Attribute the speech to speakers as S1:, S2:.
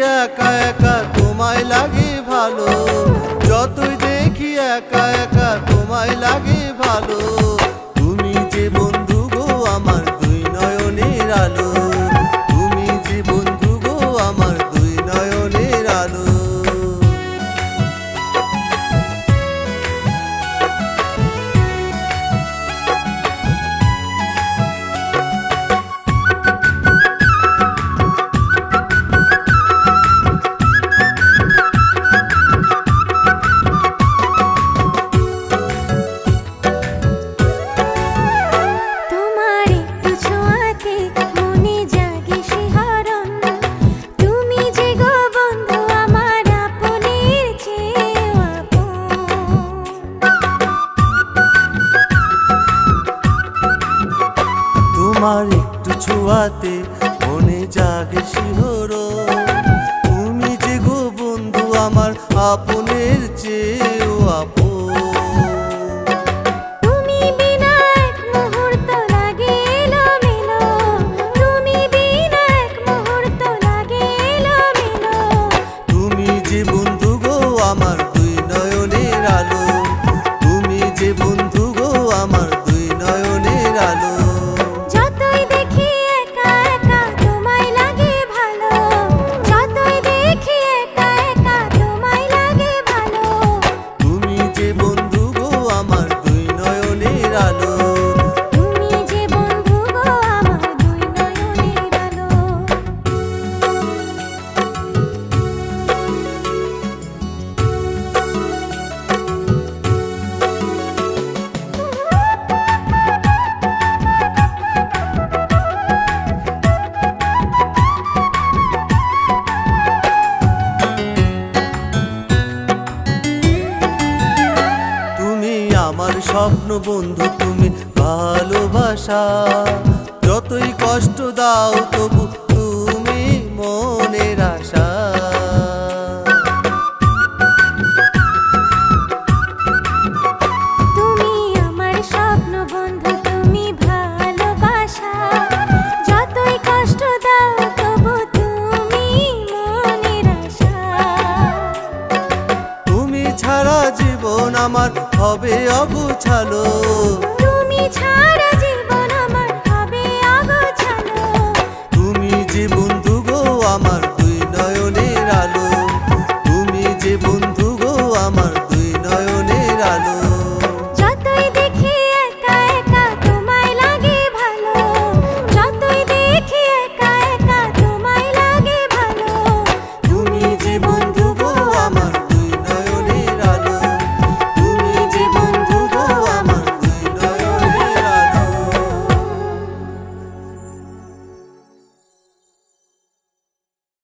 S1: একা একা তোমায় লাগে ভালো, যতই দেখি একা একা তোমায় লাগে ভালো। তুমি যে বন্ধু গো আমার দুই নয়নের আলো, তুমি যে বন্ধু গো আমার দুই নয়নের আলো। তোমার একটু ছোঁয়াতে মনে জাগে শিহরণ, তুমি যে গো বন্ধু আমার আপনের চেয়েও আপন।
S2: তুমি বিনা এক মুহূর্ত লাগে এলোমেলো, তুমি বিনা এক মুহূর্ত লাগে এলোমেলো।
S1: তুমি যে বন্ধু গো আমার দুই নয়নের আলো, তুমি যে বন্ধু গো আমার দুই নয়নের আলো।
S2: যতই দেখি একা একা তোমায় লাগে ভালো, যতই দেখি একা একা তোমায় লাগে ভালো।
S1: তুমি যে বন্ধু গো আমার দুই নয়নের আলো,
S2: তুমি যে বন্ধু গো আমার দুই নয়নের আলো।
S1: তুমি আমার স্বপ্ন বন্ধু, তুমি ভালোবাসা, যতই কষ্ট দাও তবু তুমি মনের আশা।
S2: তুমি আমার স্বপ্ন বন্ধু, তুমি ভালোবাসা, যতই কষ্ট দাও তবু তুমি মনের আশা।
S1: তুমি ছাড়া জীবন আমার হবে অগোছালো,
S2: তুমি ছাড়া